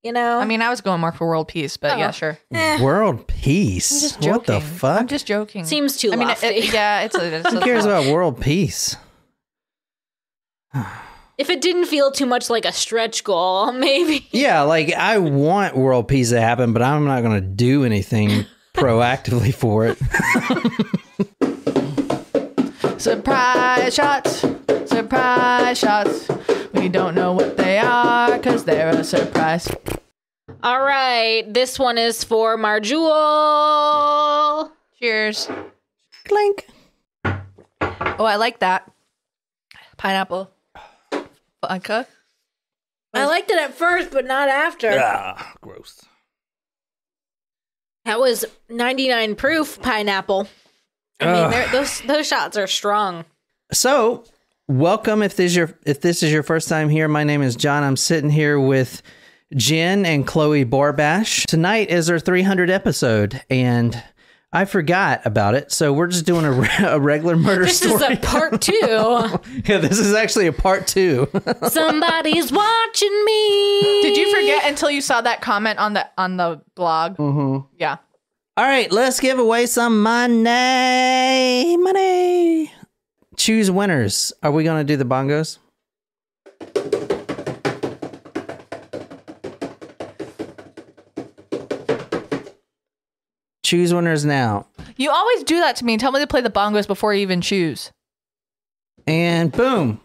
I mean, I was going more for world peace, but yeah, sure. World peace? What the fuck? I'm just joking. Seems too lofty. It's Who cares about world peace? If it didn't feel too much like a stretch goal, maybe. Yeah, like I want world peace to happen, but I'm not going to do anything proactively for it. Surprise shots. Surprise shots. We don't know what they are because they're a surprise. All right. This one is for Marjewel. Cheers. Clink. Oh, I like that. Pineapple. Vodka. I liked it at first, but not after. Ah, gross. That was 99 proof pineapple. I mean, those shots are strong. So, welcome if this is your first time here. My name is John. I'm sitting here with Jen and Chloe Borbash. Tonight is our 300 episode, and I forgot about it, so we're just doing a regular murder story. This is a part 2. Yeah, this is actually a part 2. Somebody's watching me. Did you forget until you saw that comment on the blog? Mm-hmm. Yeah. All right, let's give away some money. Money. Choose winners. Are we going to do the bongos? Choose winners now. You always do that to me and tell me to play the bongos before you even choose. And boom.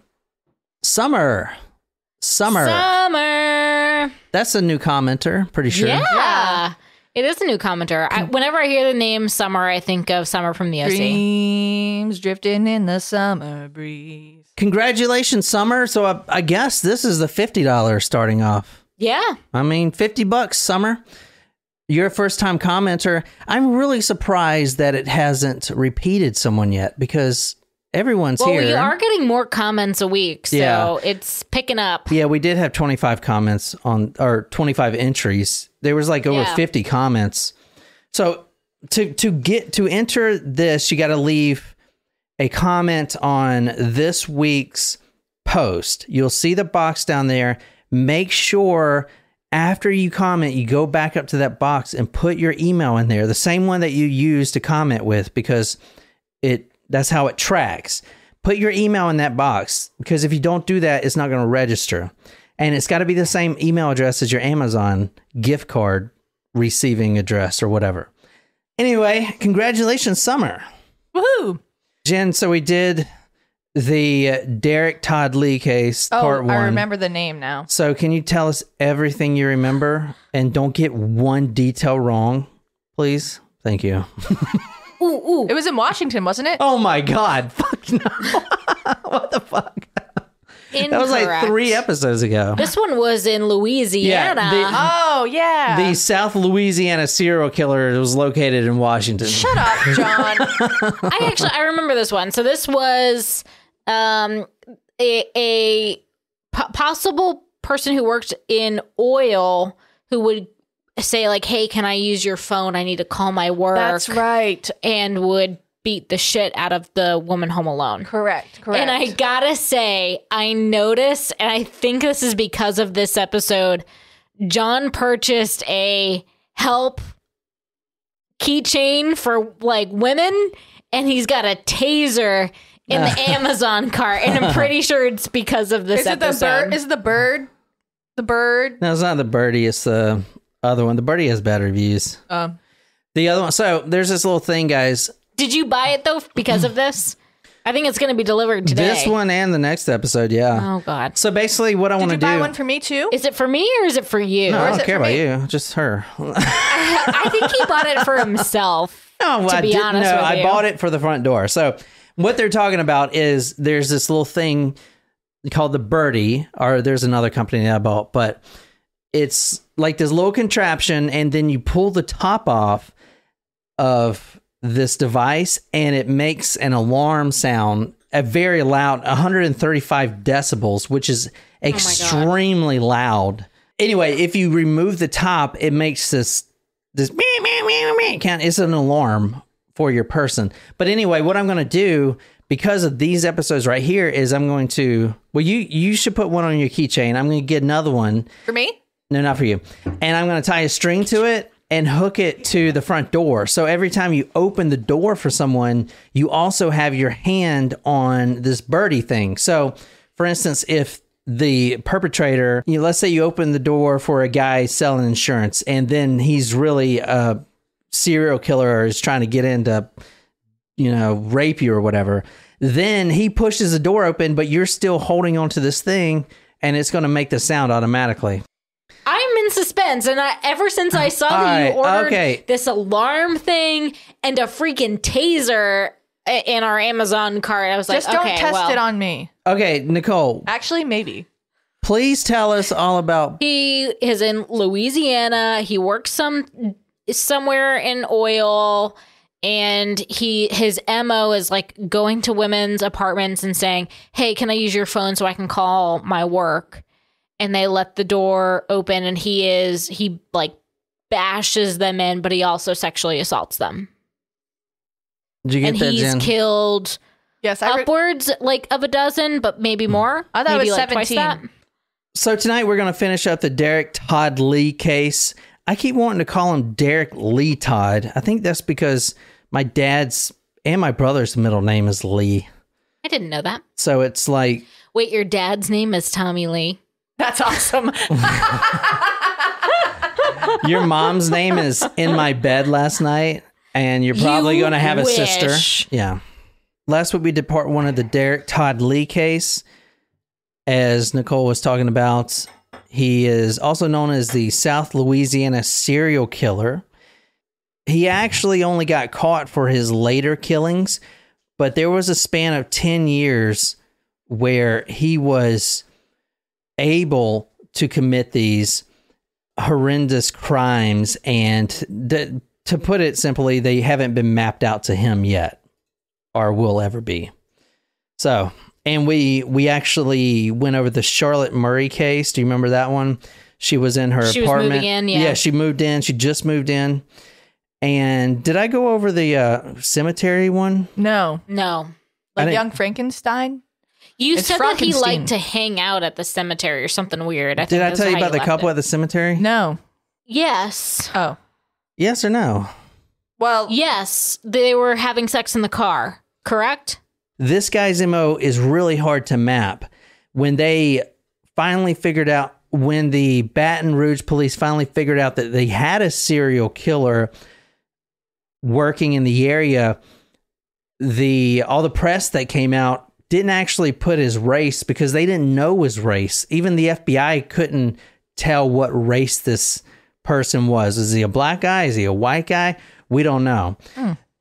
Summer. That's a new commenter, pretty sure. Yeah. It is a new commenter. Whenever I hear the name Summer, I think of Summer from the OC. Dreams drifting in the summer breeze. Congratulations, Summer. So I guess this is the $50 starting off. Yeah. I mean, $50, Summer. You're a first-time commenter. I'm really surprised that it hasn't repeated someone yet because everyone's here. Well, we are getting more comments a week, so it's picking up. Yeah, we did have 25 comments or 25 entries. There was like over 50 comments. So to enter this, you got to leave a comment on this week's post. You'll see the box down there. Make sure after you comment, you go back up to that box and put your email in there, the same one that you use to comment with, because that's how it tracks. Put your email in that box, because if you don't do that, it's not going to register. And it's got to be the same email address as your Amazon gift card receiving address or whatever. Anyway, congratulations, Summer. Woohoo! Jen, so we did the Derek Todd Lee case, part 1. I remember the name now. So can you tell us everything you remember and don't get one detail wrong, please? Thank you. Ooh. It was in Washington, wasn't it? Oh my God. Fuck no. What the fuck? Incorrect. That was like 3 episodes ago. This one was in Louisiana. The South Louisiana serial killer was located in Washington. Shut up, John. I remember this one. So this was a possible person who worked in oil who would say like, hey, can I use your phone? I need to call my work. That's right. And would beat the shit out of the woman home alone. Correct. And I gotta say, I noticed, and I think this is because of this episode, John purchased a help keychain for like women, and he's got a taser in the Amazon cart, and I'm pretty sure it's because of this episode. Is it the bird? The bird? No, it's not the birdie. It's the other one. The birdie has bad reviews. The other one. So there's this little thing, guys. Did you buy it though because of this? I think it's going to be delivered today. This one and the next episode, yeah. Oh God. So basically, what I want to do. Did you buy one for me too? Is it for me or is it for you? No, I don't care about you. Just her. I think he bought it for himself. No, to be honest with you. I bought it for the front door. So what they're talking about is there's this little thing called the Birdie, or there's another company that I bought, but it's like this little contraption, and then you pull the top off of this device, and it makes an alarm sound, a very loud 135 decibels, which is extremely loud. Anyway, if you remove the top, it makes this meh, meh, meh, meh, count. It's an alarm for your person. But anyway, what I'm going to do, because of these episodes right here, is I'm going to, well, you should put one on your keychain. I'm going to get another one. For me? No, not for you. And I'm going to tie a string to it and hook it to the front door. So every time you open the door for someone, you also have your hand on this birdie thing. So, for instance, if the perpetrator, let's say you open the door for a guy selling insurance, and then he's really a serial killer or is trying to get into, rape you or whatever, then he pushes the door open, but you're still holding onto this thing, and it's going to make the sound automatically. I'm in suspense, and ever since I saw that you ordered this alarm thing and a freaking taser in our Amazon cart, I was like, just don't test it on me. Okay, Nicole. Actually, maybe. Please tell us all about. He is in Louisiana. He works somewhere in oil, and his MO is like going to women's apartments and saying, "Hey, can I use your phone so I can call my work?" And they let the door open, and he like bashes them in, but he also sexually assaults them. Did you get that, he's Jen? killed upwards like of a dozen, but maybe more. I thought maybe it was like 17. Twice that. So tonight we're going to finish up the Derek Todd Lee case. I keep wanting to call him Derek Lee Todd. I think that's because my dad's and my brother's middle name is Lee. I didn't know that. So it's like... Wait, your dad's name is Tommy Lee? That's awesome. Your mom's name is in my bed last night, and you're probably going to have a sister. Yeah. Last week we did part 1 of the Derek Todd Lee case. As Nicole was talking about, he is also known as the South Louisiana serial killer. He actually only got caught for his later killings, but there was a span of 10 years where he was able to commit these horrendous crimes, and to put it simply, they haven't been mapped out to him yet, or will ever be. So, and we actually went over the Charlotte Murray case. Do you remember that one? She was in her apartment. Was moving in, yeah. Yeah, she moved in. She just moved in. And did I go over the cemetery one? No. Like Young Frankenstein? You said that he liked to hang out at the cemetery or something weird. Did I tell you about the couple at the cemetery? No. Yes. Oh. Yes or no? Well, yes, they were having sex in the car, correct? This guy's MO is really hard to map. When they finally figured out, when the Baton Rouge police finally figured out that they had a serial killer working in the area, all the press that came out didn't actually put his race because they didn't know his race. Even the FBI couldn't tell what race this person was. Is he a black guy? Is he a white guy? We don't know.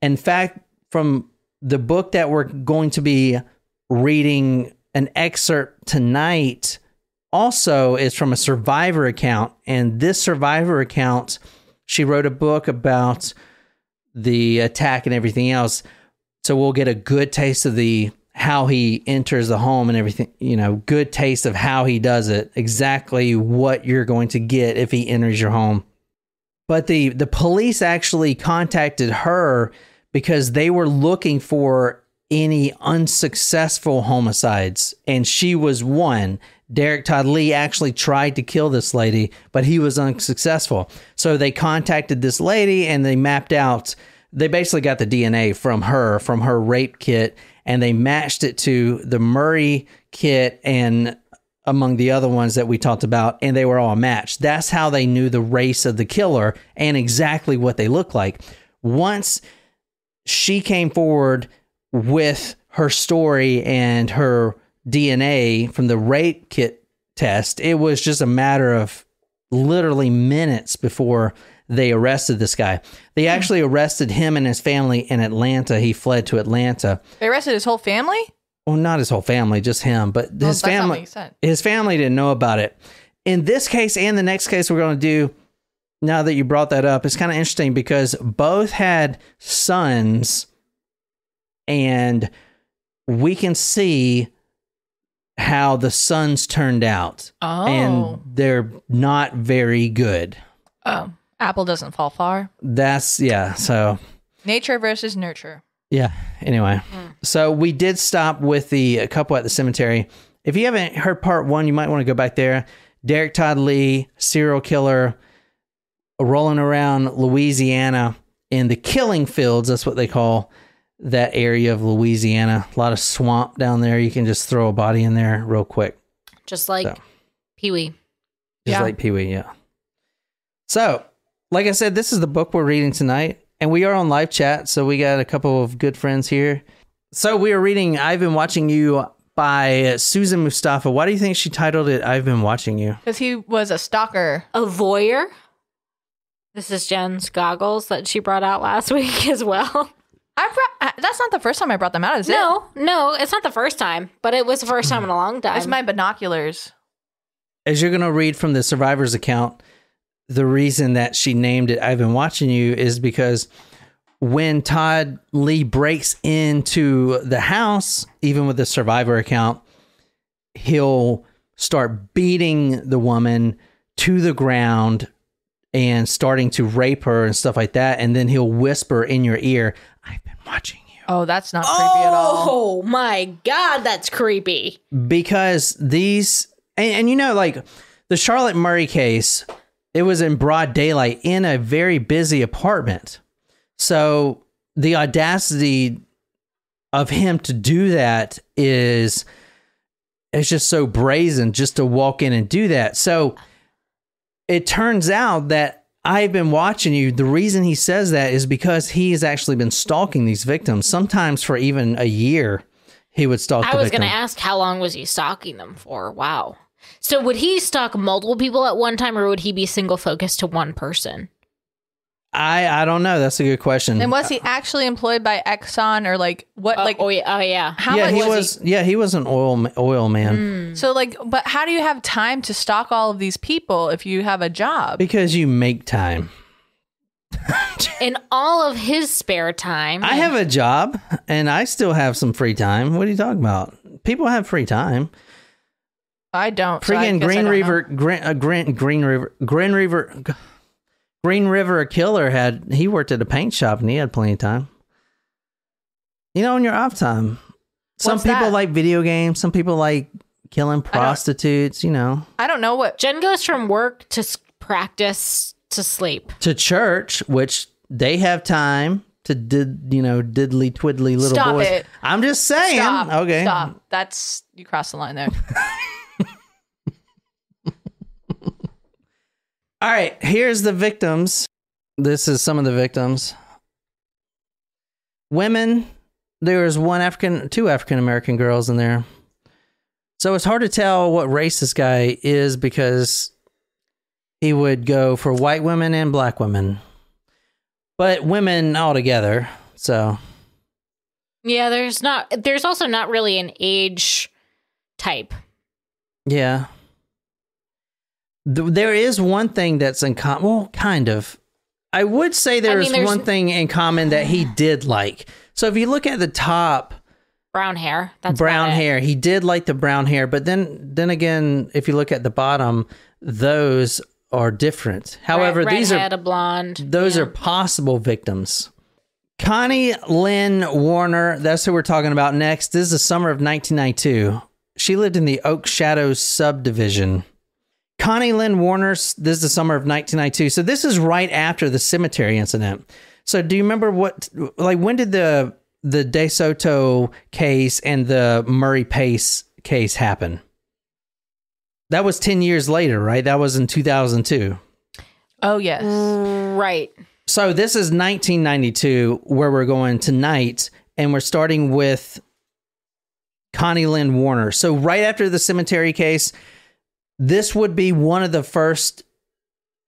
In fact, from the book that we're going to be reading an excerpt tonight also is from a survivor account. And this survivor account, she wrote a book about the attack and everything else. So we'll get a good taste of how he enters the home and everything, good taste of how he does it, exactly what you're going to get if he enters your home. But the police actually contacted her because they were looking for any unsuccessful homicides, and she was one. Derek Todd Lee actually tried to kill this lady, but he was unsuccessful. So they contacted this lady, and they mapped out, they basically got the DNA from her rape kit, and they matched it to the Murray kit and among the other ones that we talked about, and they were all matched. That's how they knew the race of the killer and exactly what they look like. Once she came forward with her story and her DNA from the rape kit test, it was just a matter of literally minutes before they arrested this guy. They actually arrested him and his family in Atlanta. He fled to Atlanta. They arrested his whole family? Well, not his whole family, just him. But his family didn't know about it. In this case and the next case we're going to do, now that you brought that up, it's kind of interesting because both had sons, and we can see how the sons turned out. Oh. And they're not very good. Oh. Apple doesn't fall far. So nature versus nurture. Yeah. Anyway, so we did stop with the couple at the cemetery. If you haven't heard part 1, you might want to go back there. Derek Todd Lee, serial killer, rolling around Louisiana in the killing fields. That's what they call that area of Louisiana. A lot of swamp down there. You can just throw a body in there real quick. Just like Pee-wee. Just like Pee-wee, yeah. So, like I said, this is the book we're reading tonight, and we are on live chat, so we got a couple of good friends here. So we are reading I've Been Watching You by Susan Mustafa. Why do you think she titled it I've Been Watching You? Because he was a stalker. A voyeur? This is Jen's goggles that she brought out last week as well. That's not the first time I brought them out, is it? No, it's not the first time, but it was the first time in a long time. It's my binoculars. As you're going to read from the survivor's account, the reason that she named it I've Been Watching You is because when Todd Lee breaks into the house, even with the survivor account, he'll start beating the woman to the ground and starting to rape her and stuff like that. And then he'll whisper in your ear, I've been watching you. Oh, that's not creepy at all. Oh my God, that's creepy. Because these, and you know, like the Charlotte Murray case, it was in broad daylight in a very busy apartment. So the audacity of him to do that is, it's just so brazen just to walk in and do that. So it turns out that I've been watching you. The reason he says that is because he has actually been stalking these victims, sometimes for even a year. He would stalk the victim. I was going to ask, how long was he stalking them for? Wow. So would he stalk multiple people at one time, or would he be single focused to one person? I don't know. That's a good question. And was he actually employed by Exxon or like what? Yeah. How yeah, much he was. Yeah, he was an oil man. So like, but how do you have time to stalk all of these people if you have a job? Because you make time. In all of his spare time. I have a job and I still have some free time. What are you talking about? People have free time. I don't. Freaking Green River Killer he worked at a paint shop and he had plenty of time. You know, in your off time. Some people like video games. Some people like killing prostitutes, you know. I don't know what. Jen goes from work to practice to sleep. To church, which they have time to diddly twiddly little Stop boys. it. I'm just saying. Stop. Okay. Stop. You crossed the line there. All right, here's the victims. This is some of the victims. Women, there was two African American girls in there. So it's hard to tell what race this guy is because he would go for white women and black women. But women altogether, so. Yeah, there's also not really an age type. Yeah. There is one thing that's in common. Well, kind of. I would say there's one thing in common that he did like. So if you look at the top, brown hair. That's brown hair. He did like the brown hair, but then again, if you look at the bottom, those are different. However, these are blonde. Those are possible victims. Connie Lynn Warner. That's who we're talking about next. This is the summer of 1992. She lived in the Oak Shadows subdivision. Connie Lynn Warner, this is the summer of 1992. So this is right after the cemetery incident. So do you remember when did the DeSoto case and the Murray Pace case happen? That was 10 years later, right? That was in 2002. Oh, yes. Right. So this is 1992 where we're going tonight, and we're starting with Connie Lynn Warner. So right after the cemetery case, this would be one of the first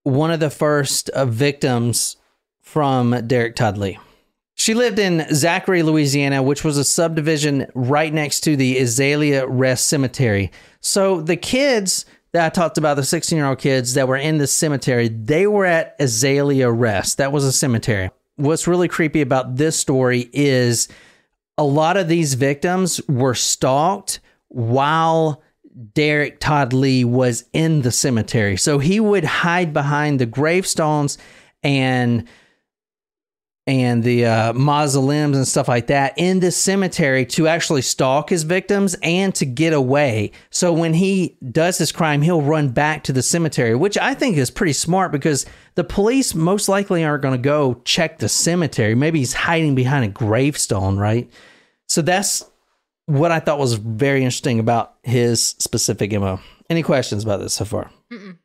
victims from Derek Todd Lee. She lived in Zachary, Louisiana, which was a subdivision right next to the Azalea Rest Cemetery. So the kids that I talked about, the 16-year-old kids that were in the cemetery, they were at Azalea Rest. That was a cemetery. What's really creepy about this story is a lot of these victims were stalked while Derek Todd Lee was in the cemetery. So he would hide behind the gravestones and and the mausoleums and stuff like that in the cemetery to actually stalk his victims and to get away. So when he does his crime, he'll run back to the cemetery, which I think is pretty smart because the police most likely aren't going to go check the cemetery. Maybe he's hiding behind a gravestone, right? So that's what I thought was very interesting about his specific MO. Any questions about this so far? Mm-mm.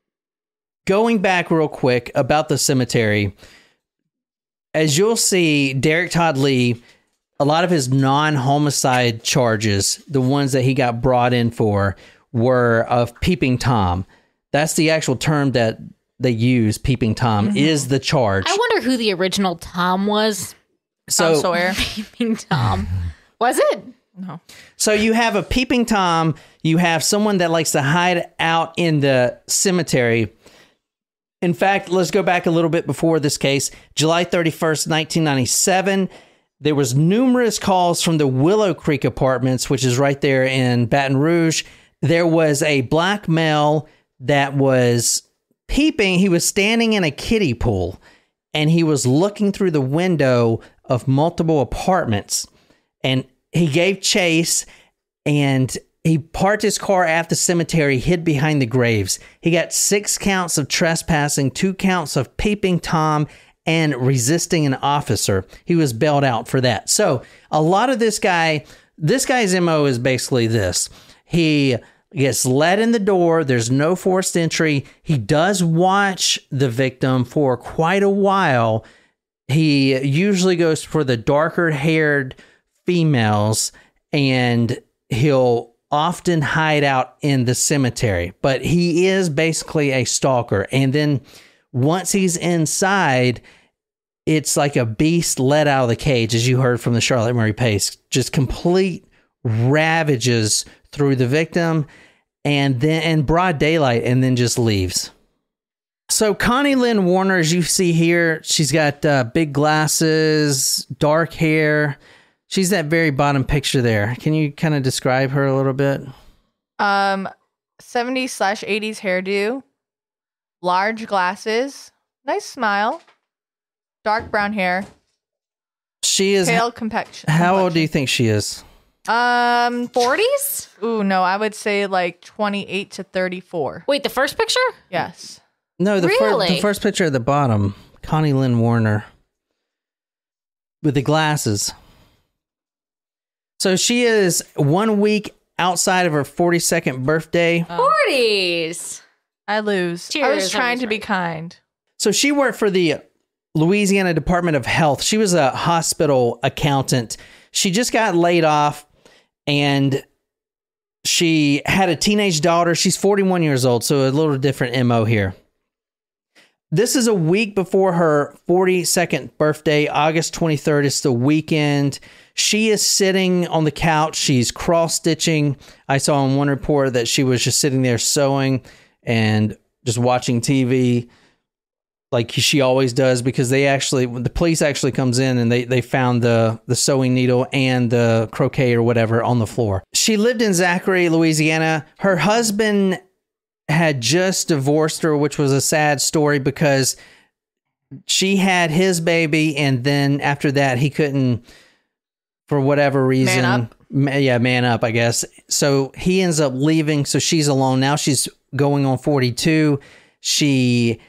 Going back real quick about the cemetery, as you'll see, Derek Todd Lee, a lot of his non-homicide charges, the ones that he got brought in for, were of peeping Tom. That's the actual term that they use, peeping Tom, is the charge. I wonder who the original Tom was. Tom Sawyer. Peeping Tom. Was it? No. So you have a peeping Tom, you have someone that likes to hide out in the cemetery. In fact, let's go back a little bit before this case. July 31st, 1997, there was numerous calls from the Willow Creek Apartments, which is right there in Baton Rouge. There was a black male that was peeping. He was standing in a kiddie pool, and he was looking through the window of multiple apartments. And he gave chase, and he parked his car at the cemetery, hid behind the graves. He got 6 counts of trespassing, 2 counts of peeping Tom, and resisting an officer. He was bailed out for that. So a lot of this guy's MO is basically this. He gets let in the door. There's no forced entry. He does watch the victim for quite a while. He usually goes for the darker haired females, and he'll often hide out in the cemetery, but he is basically a stalker. And then once he's inside, it's like a beast let out of the cage, as you heard from the Charlotte Murray Pace, just complete ravages through the victim and then in broad daylight, and then just leaves. So Connie Lynn Warner, as you see here, she's got big glasses, dark hair. She's that very bottom picture there. Can you kind of describe her a little bit? 70s/80s hairdo, large glasses, nice smile, dark brown hair. She is pale complexion. How old do you think she is? 40s? Ooh, no, I would say like 28 to 34. Wait, the first picture? Yes. No, the first picture at the bottom. Connie Lynn Warner with the glasses. So she is 1 week outside of her 42nd birthday. 40s. I lose. Cheers, I was trying to be kind. So she worked for the Louisiana Department of Health. She was a hospital accountant. She just got laid off, and she had a teenage daughter. She's 41 years old, so a little different MO here. This is a week before her 42nd birthday, August 23rd. It's the weekend. She is sitting on the couch. She's cross-stitching. I saw in one report that she was just sitting there sewing and just watching TV like she always does, because the police actually comes in and they found the sewing needle and the croquet or whatever on the floor. She lived in Zachary, Louisiana. Her husband had just divorced her, which was a sad story because she had his baby, and then after that he couldn't, for whatever reason, man up, I guess. So he ends up leaving, so she's alone. Now she's going on 42. She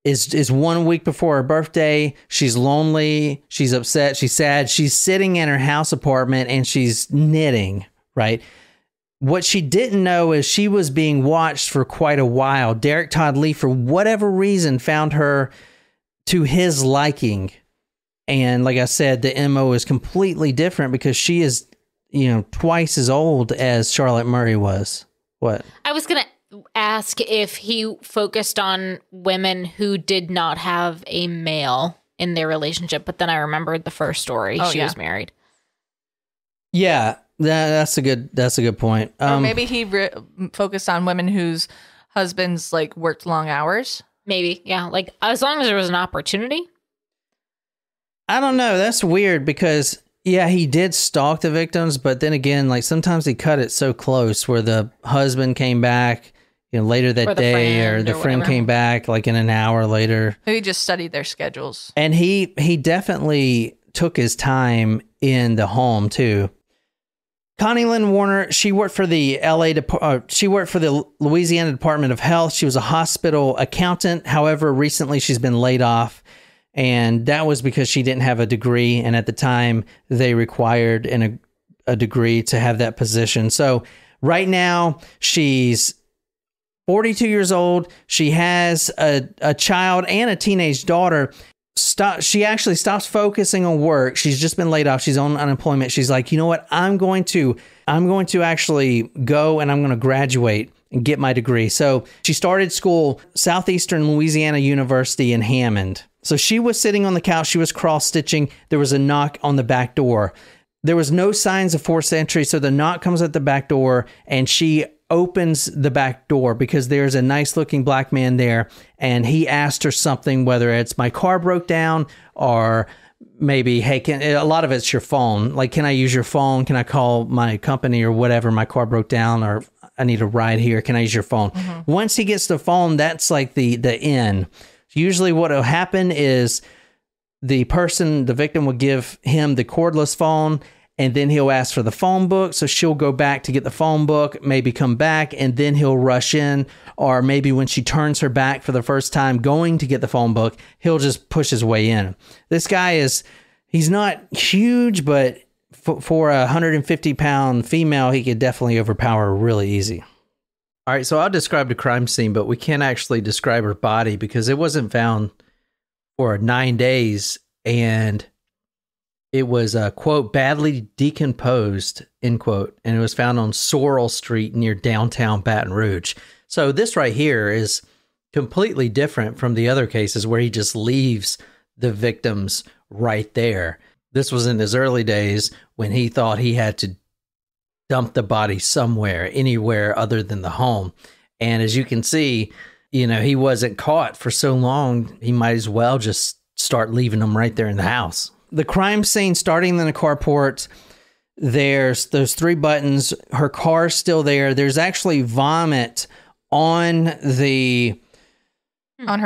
is 1 week before her birthday. She's lonely. She's upset. She's sad. She's sitting in her house apartment and she's knitting, right? What she didn't know is she was being watched for quite a while. Derek Todd Lee, for whatever reason, found her to his liking. And like I said, the MO is completely different because she is, twice as old as Charlotte Murray was. What? I was going to ask if he focused on women who did not have a male in their relationship, but then I remembered the first story. She was married. Yeah. That's a good point. Or maybe he focused on women whose husbands worked long hours. Maybe, yeah. As long as there was an opportunity. I don't know. That's weird because he did stalk the victims, but then again, sometimes he cut it so close where the husband came back, later that day, or the friend came back like in an hour later. Maybe just studied their schedules. And he definitely took his time in the home too. Connie Lynn Warner, she worked for the Louisiana Department of Health. She was a hospital accountant. However, recently she's been laid off, and that was because she didn't have a degree. And at the time, they required a degree to have that position. So right now, she's 42 years old. She has a child and a teenage daughter. She actually stops focusing on work. She's just been laid off. She's on unemployment. She's like, you know what? I'm going to actually go and I'm going to graduate and get my degree. So she started school, Southeastern Louisiana University in Hammond. So she was sitting on the couch. She was cross stitching. There was a knock on the back door. There was no signs of forced entry. So the knock comes at the back door, and she opens the back door because there's a nice looking black man there, and he asked her something, whether it's my car broke down or maybe, hey, a lot of it's your phone. Like, can I use your phone? Can I call my company or whatever? My car broke down, or I need a ride here. Can I use your phone? Mm-hmm. Once he gets the phone, that's like the in. Usually what will happen is the victim will give him the cordless phone, and then he'll ask for the phone book. So she'll go back to get the phone book, maybe come back, and then he'll rush in. Or maybe when she turns her back for the first time going to get the phone book, he'll just push his way in. This guy he's not huge, but for a 150-pound female, he could definitely overpower her really easy. All right, so I'll describe the crime scene, but we can't actually describe her body because it wasn't found for 9 days, and it was, quote, badly decomposed, end quote, and it was found on Sorrel Street near downtown Baton Rouge. So this right here is completely different from the other cases where he just leaves the victims right there. This was in his early days when he thought he had to dump the body somewhere, anywhere other than the home. And as you can see, he wasn't caught for so long, he might as well just start leaving them right there in the house. The crime scene, starting in the carport, there's those 3 buttons. Her car's still there. There's actually vomit on her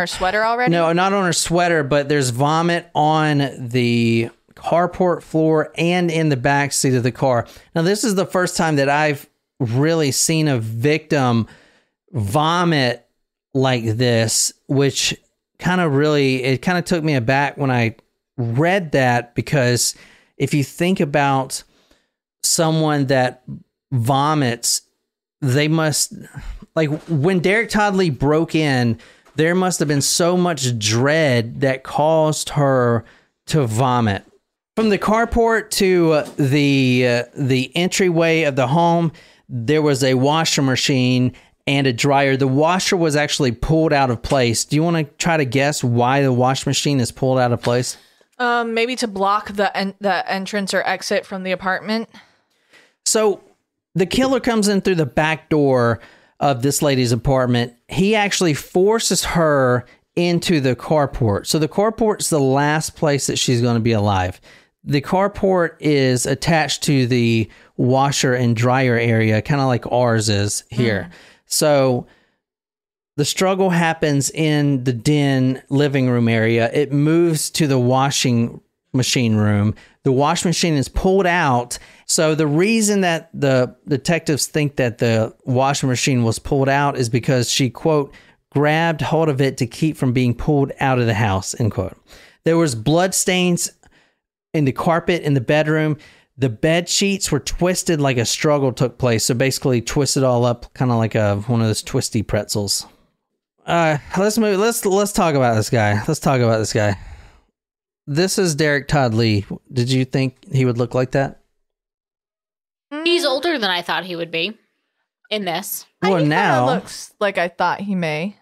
sweater already? No, not on her sweater, but there's vomit on the carport floor and in the back seat of the car. Now, this is the first time that I've really seen a victim vomit like this, which kind of took me aback when I read that, because if you think about someone that vomits, they must, like when Derek Todd Lee broke in, there must have been so much dread that caused her to vomit. From the carport to the entryway of the home, there was a washer machine and a dryer. The washer was actually pulled out of place. Do you want to try to guess why the wash machine is pulled out of place? Maybe to block the entrance or exit from the apartment. So the killer comes in through the back door of this lady's apartment. He actually forces her into the carport. So the carport's the last place that she's going to be alive. The carport is attached to the washer and dryer area, kind of like ours is here. So the struggle happens in the den living room area. It moves to the washing machine room. The wash machine is pulled out. So the reason that the detectives think that the washing machine was pulled out is because she, quote, grabbed hold of it to keep from being pulled out of the house, end quote. There was blood stains in the carpet in the bedroom. The bed sheets were twisted like a struggle took place. So basically twisted all up, kind of like one of those twisty pretzels. Let's move. Let's talk about this guy. This is Derek Todd Lee. Did you think he would look like that? He's older than I thought he would be in this. Well, he now looks like I thought he may.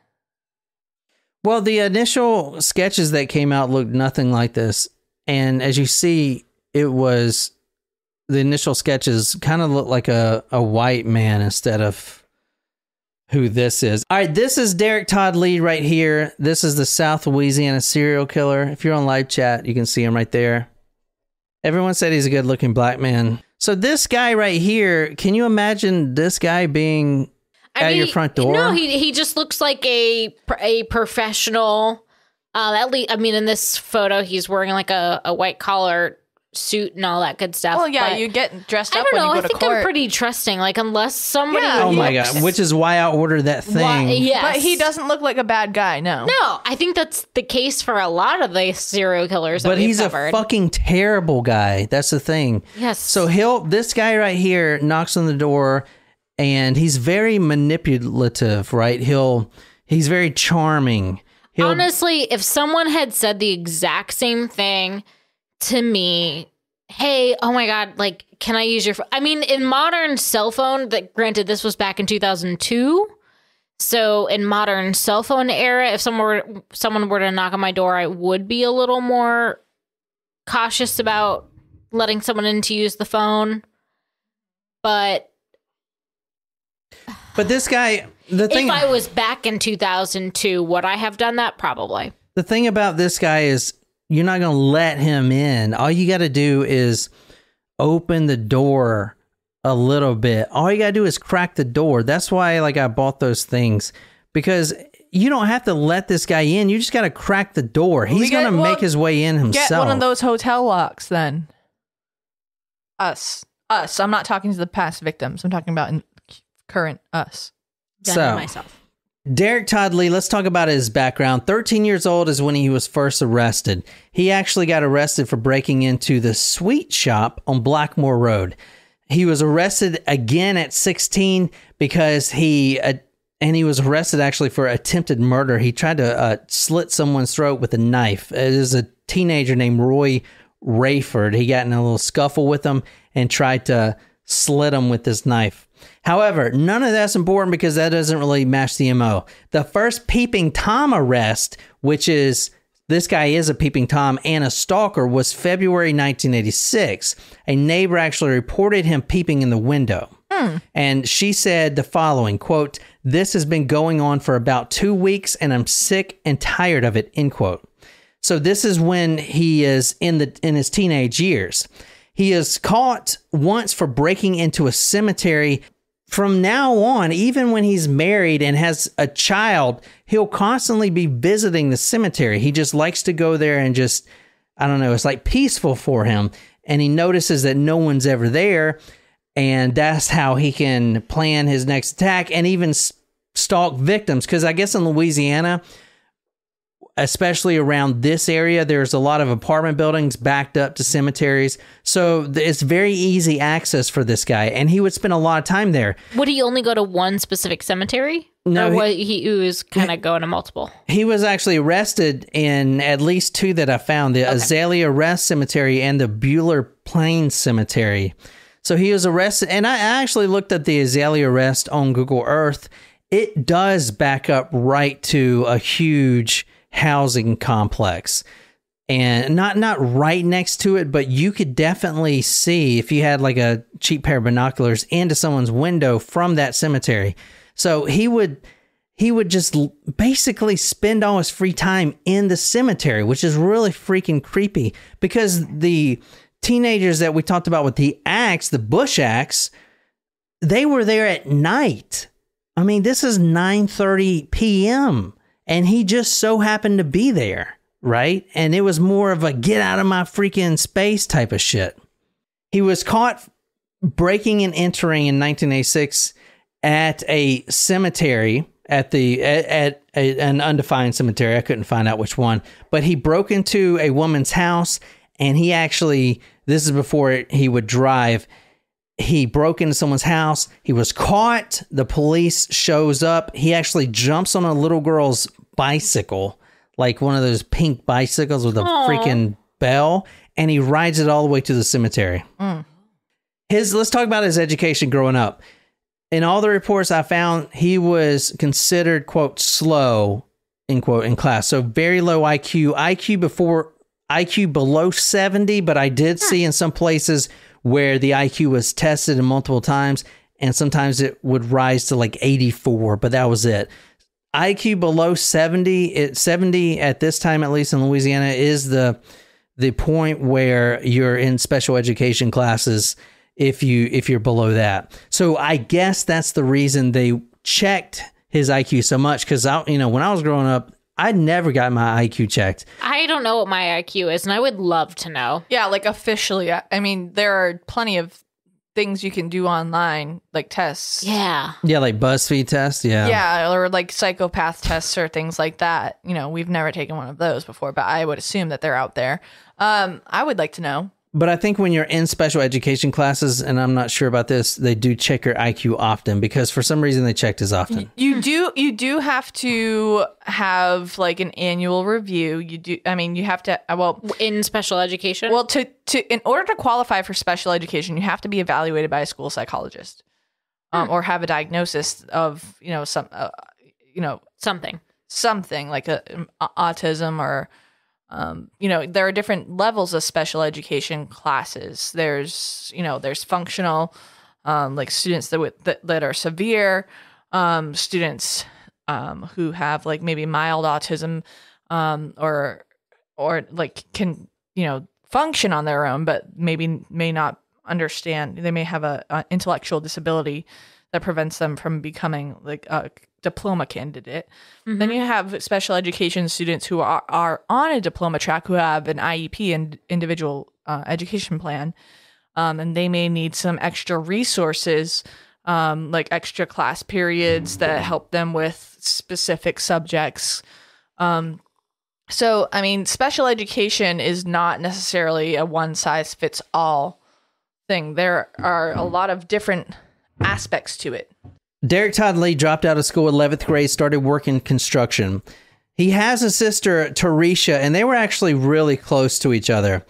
Well, the initial sketches that came out looked nothing like this, and as you see, the initial sketches kind of look like a white man instead of who this is. All right, this is Derek Todd Lee right here. This is the South Louisiana serial killer. If you're on live chat, you can see him right there. Everyone said he's a good-looking black man. So this guy right here, can you imagine this guy being... at your front door? No, he just looks like a professional. At least, I mean, in this photo, he's wearing like a white collar suit and all that good stuff. Well, yeah, you get dressed up when you go to court. I think I'm pretty trusting. Like, unless somebody... Yeah, oh my God, which is why I ordered that thing. Yes. But he doesn't look like a bad guy, no. No, I think that's the case for a lot of the serial killers that But he's covered. a fucking terrible guy. That's the thing. Yes. So this guy right here knocks on the door, and he's very manipulative, right? He's very charming. Honestly, if someone had said the exact same thing to me, hey, oh my God, like, can I use your phone? I mean, in modern cell phone, that granted, this was back in 2002. So in modern cell phone era, if someone were to knock on my door, I would be a little more cautious about letting someone in to use the phone. But this guy, if I was back in 2002, would I have done that? Probably. The thing about this guy is you're not going to let him in. All you got to do is open the door a little bit. All you got to do is crack the door. That's why I bought those things, because you don't have to let this guy in. You just got to crack the door. He's going to make his way in himself. Get one of those hotel locks then. Us. I'm not talking to the past victims. I'm talking about current us. So, myself. Derek Todd Lee, let's talk about his background. 13 years old is when he was first arrested. He actually got arrested for breaking into the sweet shop on Blackmore Road. He was arrested again at 16 because he was arrested actually for attempted murder. He tried to slit someone's throat with a knife. It is a teenager named Roy Rayford. He got in a little scuffle with him and tried to slit him with this knife. However, none of that's important because that doesn't really match the MO. The first Peeping Tom arrest, which is this guy is a Peeping Tom and a stalker, was February 1986. A neighbor actually reported him peeping in the window. And she said the following, quote, "This has been going on for about 2 weeks and I'm sick and tired of it," end quote. So this is when he is in his teenage years. He is caught once for breaking into a cemetery. From now on, even when he's married and has a child, he'll constantly be visiting the cemetery. He just likes to go there and just, I don't know, it's like peaceful for him. And he notices that no one's ever there. And that's how he can plan his next attack and even stalk victims. Because I guess in Louisiana, especially around this area, there's a lot of apartment buildings backed up to cemeteries. So it's very easy access for this guy. And he would spend a lot of time there. Would he only go to one specific cemetery? No. Or he was kind of going to multiple? He was actually arrested in at least two that I found. The Azalea Rest Cemetery and the Bueller Plains Cemetery. So he was arrested. And I actually looked at the Azalea Rest on Google Earth. It does back up right to a huge housing complex, and not right next to it, but you could definitely see, if you had like a cheap pair of binoculars, into someone's window from that cemetery. So he would just basically spend all his free time in the cemetery, which is really freaking creepy, because the teenagers that we talked about with the axe, the bush axe, they were there at night. I mean, this is 9:30 p.m. and he just so happened to be there, right? And it was more of a get out of my freaking space type of shit. He was caught breaking and entering in 1986 at a cemetery, at an undefined cemetery. I couldn't find out which one, but he broke into a woman's house, and he actually, this is before he would drive, he broke into someone's house. He was caught. The police shows up. He actually jumps on a little girl's bicycle, like one of those pink bicycles with a freaking bell, and he rides it all the way to the cemetery. Let's talk about his education growing up. In all the reports I found, he was considered, quote, slow, end quote, in class. So very low IQ. IQ below 70, but I did see in some places where the IQ was tested multiple times, and sometimes it would rise to like 84, but that was it. IQ below 70, 70 at this time, at least in Louisiana, is the point where you're in special education classes if you're below that. So I guess that's the reason they checked his IQ so much because when I was growing up, I never got my IQ checked. I don't know what my IQ is, and I would love to know. Yeah, like officially. I mean, there are plenty of things you can do online, like tests. Yeah. Yeah, like BuzzFeed tests. Yeah. Yeah, or like psychopath tests or things like that. We've never taken one of those before, but I would assume that they're out there. I would like to know. But I think when you're in special education classes, and I'm not sure about this, they do check your IQ often because for some reason they checked as often. You do have to have like an annual review. You have to, in special education. Well, in order to qualify for special education, you have to be evaluated by a school psychologist, or have a diagnosis of something like autism or. There are different levels of special education classes. There's functional, like students that are severe, students who have like maybe mild autism, or like can function on their own, but may not understand. They may have a intellectual disability that prevents them from becoming like a diploma candidate. Mm-hmm. Then you have special education students who are on a diploma track who have an IEP and individual education plan, and they may need some extra resources, like extra class periods that help them with specific subjects. So, I mean, special education is not necessarily a one-size-fits-all thing. There are a lot of different aspects to it. Derek Todd Lee dropped out of school in 11th grade, started working construction. He has a sister, Tarisha, and they were actually really close to each other.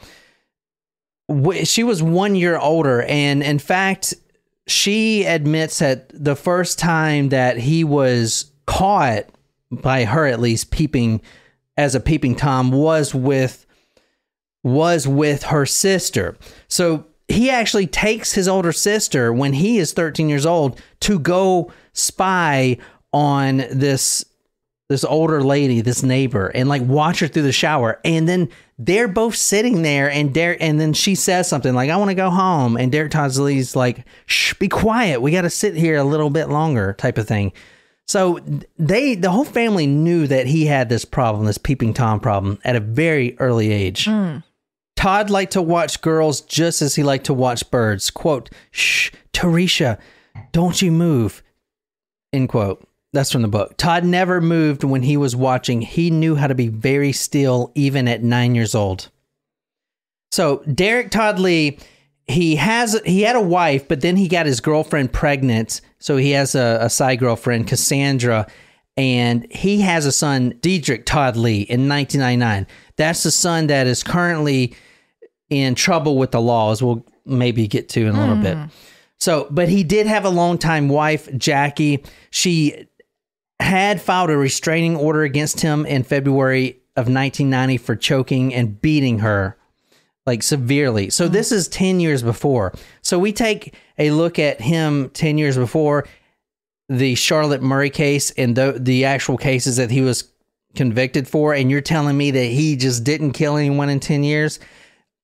She was 1 year older, and in fact, she admits that the first time that he was caught, by her at least, peeping as a peeping Tom was with her sister. So he actually takes his older sister when he is 13 years old to go spy on this older lady, this neighbor, and like watch her through the shower. And then they're both sitting there, and then she says something like, "I want to go home." And Derek Todd Lee's like, "Shh, be quiet. We got to sit here a little bit longer," type of thing. So the whole family knew that he had this problem, this peeping Tom problem, at a very early age. Todd liked to watch girls just as he liked to watch birds. Quote, "Shh, Tarisha, don't you move." End quote. That's from the book. Todd never moved when he was watching. He knew how to be very still even at 9 years old. So Derek Todd Lee, he had a wife, but then he got his girlfriend pregnant. So he has a side girlfriend, Cassandra, and he has a son, Diedrich Todd Lee, in 1999. That's the son that is currently in trouble with the law, as we'll maybe get to in a little bit. So, but he did have a longtime wife, Jackie. She had filed a restraining order against him in February of 1990 for choking and beating her, like severely. So this is 10 years before. So we take a look at him 10 years before, the Charlotte Murray case and the actual cases that he was convicted for, and you're telling me that he just didn't kill anyone in 10 years?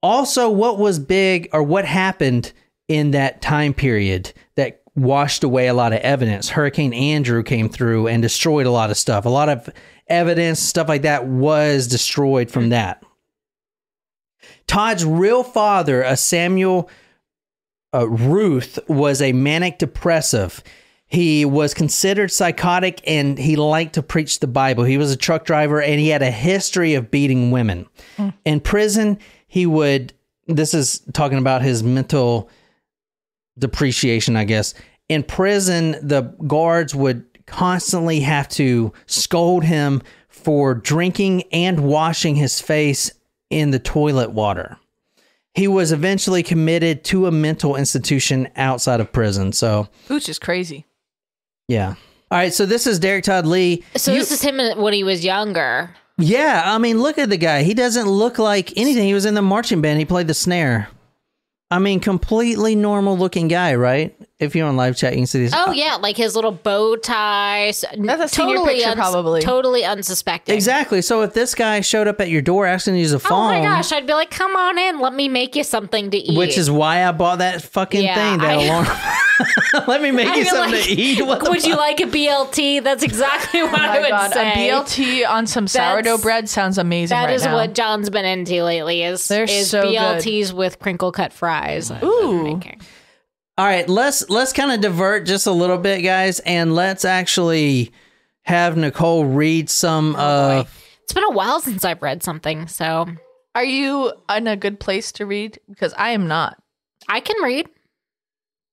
Also, what was big, or what happened in that time period that washed away a lot of evidence? Hurricane Andrew came through and destroyed a lot of stuff. A lot of evidence, stuff like that, was destroyed from that. Todd's real father, a Samuel Ruth, was a manic depressive. He was considered psychotic, and he liked to preach the Bible. He was a truck driver, and he had a history of beating women. In prison, this is talking about his mental depreciation, I guess. In prison, the guards would constantly have to scold him for drinking and washing his face in the toilet water. He was eventually committed to a mental institution outside of prison. So, which is crazy. Yeah. All right. So this is Derek Todd Lee. So this is him when he was younger. Yeah. I mean, look at the guy. He doesn't look like anything. He was in the marching band. He played the snare. I mean, completely normal looking guy, right? If you're on live chat, you can see these. Oh, yeah. Like his little bow tie. That's a senior picture, probably. Totally unsuspecting. Exactly. So if this guy showed up at your door asking to use a phone. Oh my gosh. I'd be like, come on in. Let me make you something to eat. Which is why I bought that fucking thing. That alarm. Let me make you something to eat. Would you like a BLT? That's exactly what I would say. A BLT on some sourdough bread sounds amazing. That right is now. what John's been into lately. Is so BLTs good. with crinkle cut fries. Ooh. All right, let's kind of divert just a little bit, guys, and let's actually have Nicole read some of. It's been a while since I've read something, so. Are you in a good place to read? Because I am not. I can read.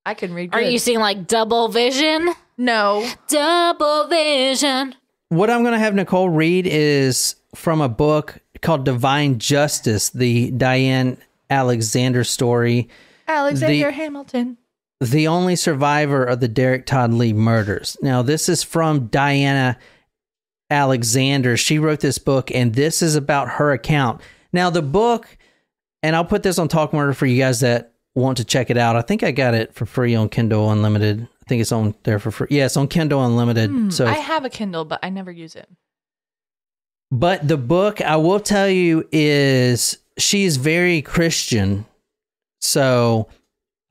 I can read. Are good. you seeing like double vision? No. Double vision. What I'm going to have Nicole read is from a book called Divine Justice, the Diane Alexander story. Alexander Hamilton. The only survivor of the Derek Todd Lee murders. Now, this is from Diana Alexander. She wrote this book, and this is about her account. Now, the book, and I'll put this on Talk Murder for you guys that want to check it out. I think I got it for free on Kindle Unlimited. I think it's on there for free. Yeah, it's on Kindle Unlimited. So I have a Kindle, but I never use it. But the book, I will tell you, is she's very Christian. So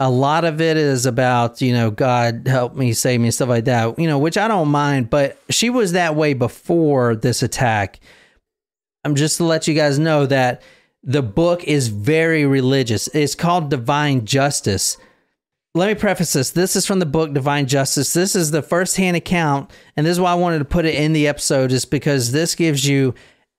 a lot of it is about, God help me, save me, stuff like that, which I don't mind. But she was that way before this attack. I'm just to let you guys know that the book is very religious. It's called Divine Justice. Let me preface this. This is from the book Divine Justice. This is the first-hand account, and this is why I wanted to put it in the episode, is because this gives you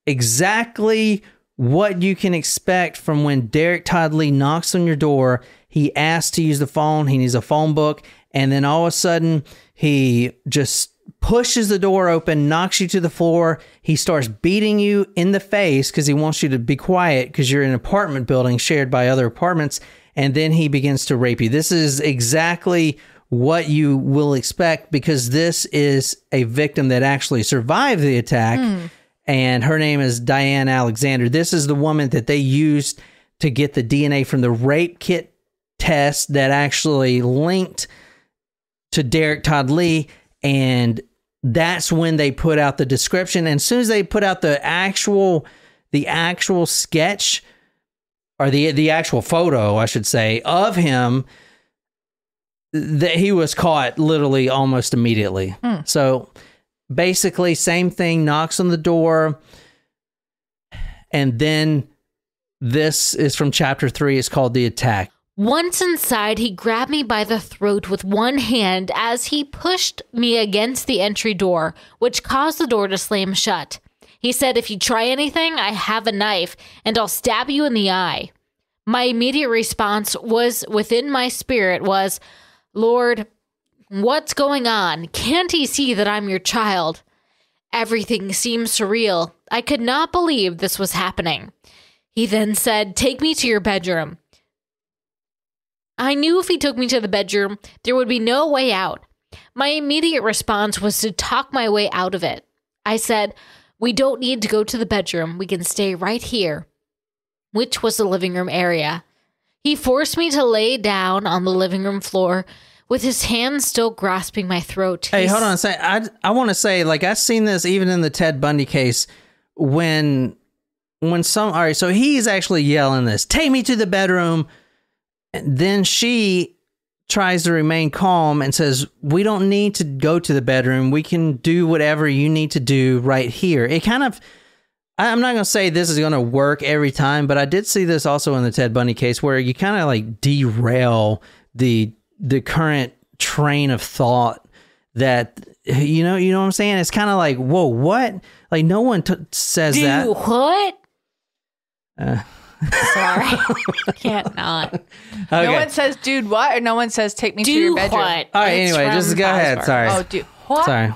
exactly what you can expect from when Derek Todd Lee knocks on your door. He asks to use the phone. He needs a phone book, and then all of a sudden, he just pushes the door open, knocks you to the floor. He starts beating you in the face because he wants you to be quiet because you're in an apartment building shared by other apartments. And then he begins to rape you. This is exactly what you will expect because this is a victim that actually survived the attack. And her name is Diane Alexander. This is the woman that they used to get the DNA from the rape kit test that actually linked to Derek Todd Lee. And that's when they put out the description. And as soon as they put out the actual sketch, or the actual photo, I should say, of him, that he was caught literally almost immediately. So basically, same thing, knocks on the door. And then this is from chapter 3. It's called The Attack. Once inside, he grabbed me by the throat with one hand as he pushed me against the entry door, which caused the door to slam shut. He said, "If you try anything, I have a knife, and I'll stab you in the eye." My immediate response within my spirit was, "Lord, what's going on? Can't he see that I'm your child?" Everything seemed surreal. I could not believe this was happening. He then said, "Take me to your bedroom." I knew if he took me to the bedroom, there would be no way out. My immediate response was to talk my way out of it. I said, "We don't need to go to the bedroom. We can stay right here," which was the living room area. He forced me to lay down on the living room floor with his hands still grasping my throat. Hey, hold on a second. I want to say, like, I've seen this even in the Ted Bundy case when all right, so he's actually yelling this, "Take me to the bedroom." And then she tries to remain calm and says, "We don't need to go to the bedroom. We can do whatever you need to do right here." It kind of, I'm not going to say this is going to work every time, but I did see this also in the Ted Bundy case where you kind of like derail the current train of thought that, you know what I'm saying? It's kind of like, whoa, what? Like no one says that. What? Sorry. Can't not. Okay. No one says, "Dude, what?" Or no one says, "Take me to your bedroom." What? All right, It's anyway, just from go ahead. Bosworth. Sorry. Oh, dude. What? Sorry.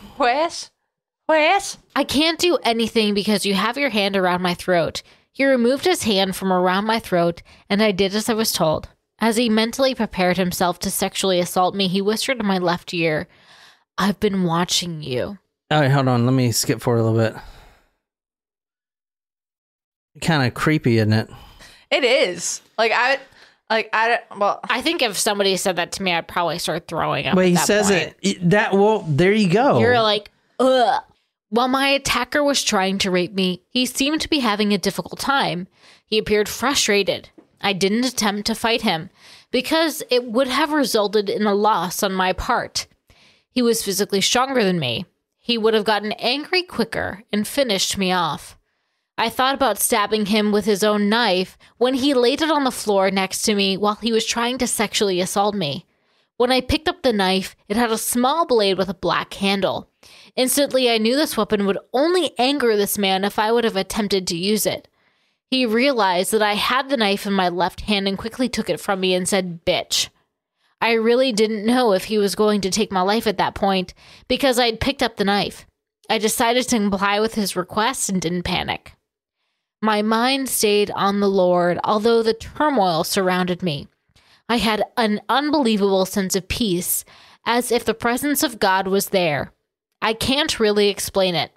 Where's? I can't do anything because you have your hand around my throat. He removed his hand from around my throat, and I did as I was told. As he mentally prepared himself to sexually assault me, he whispered in my left ear, "I've been watching you." All right, hold on. Let me skip forward a little bit. Kind of creepy, isn't it? It is. I think if somebody said that to me, I'd probably start throwing up. But he at that says point. there you go. You're like, ugh. While my attacker was trying to rape me, he seemed to be having a difficult time. He appeared frustrated. I didn't attempt to fight him because it would have resulted in a loss on my part. He was physically stronger than me. He would have gotten angry quicker and finished me off. I thought about stabbing him with his own knife when he laid it on the floor next to me while he was trying to sexually assault me. When I picked up the knife, it had a small blade with a black handle. Instantly, I knew this weapon would only anger this man if I would have attempted to use it. He realized that I had the knife in my left hand and quickly took it from me and said, "Bitch." I really didn't know if he was going to take my life at that point because I'd picked up the knife. I decided to comply with his request and didn't panic. My mind stayed on the Lord, although the turmoil surrounded me. I had an unbelievable sense of peace, as if the presence of God was there. I can't really explain it.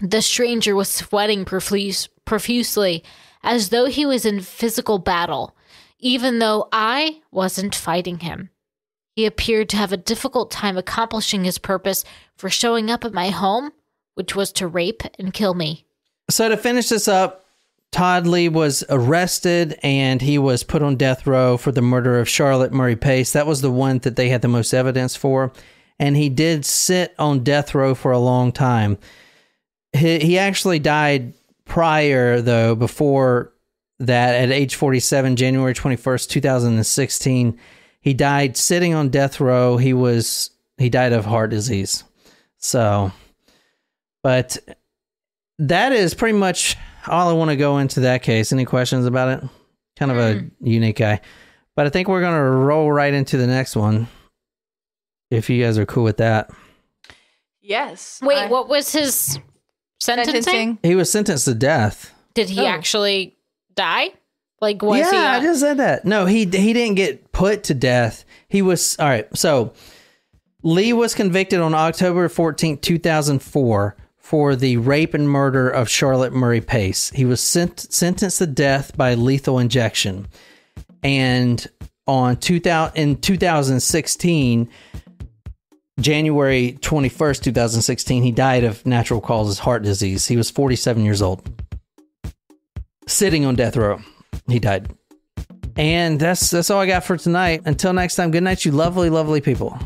The stranger was sweating profusely, as though he was in physical battle, even though I wasn't fighting him. He appeared to have a difficult time accomplishing his purpose for showing up at my home, which was to rape and kill me. So to finish this up, Todd Lee was arrested and he was put on death row for the murder of Charlotte Murray Pace. That was the one that they had the most evidence for. And he did sit on death row for a long time. He actually died prior, though, before that at age 47, January 21st, 2016. He died sitting on death row. He died of heart disease. So, but that is pretty much all I want to go into that case. Any questions about it? Kind of a unique guy. But I think we're going to roll right into the next one, if you guys are cool with that. Yes. Wait, what was his sentencing? He was sentenced to death. Did he actually die? Like, was he? Yeah, I just said that. No, he didn't get put to death. He was... All right, so Lee was convicted on October 14th, 2004 for the rape and murder of Charlotte Murray Pace. He was sentenced to death by lethal injection. And in 2016, January 21st, 2016, he died of natural causes, heart disease. He was 47 years old. Sitting on death row. He died. And that's all I got for tonight. Until next time, good night, you lovely, lovely people.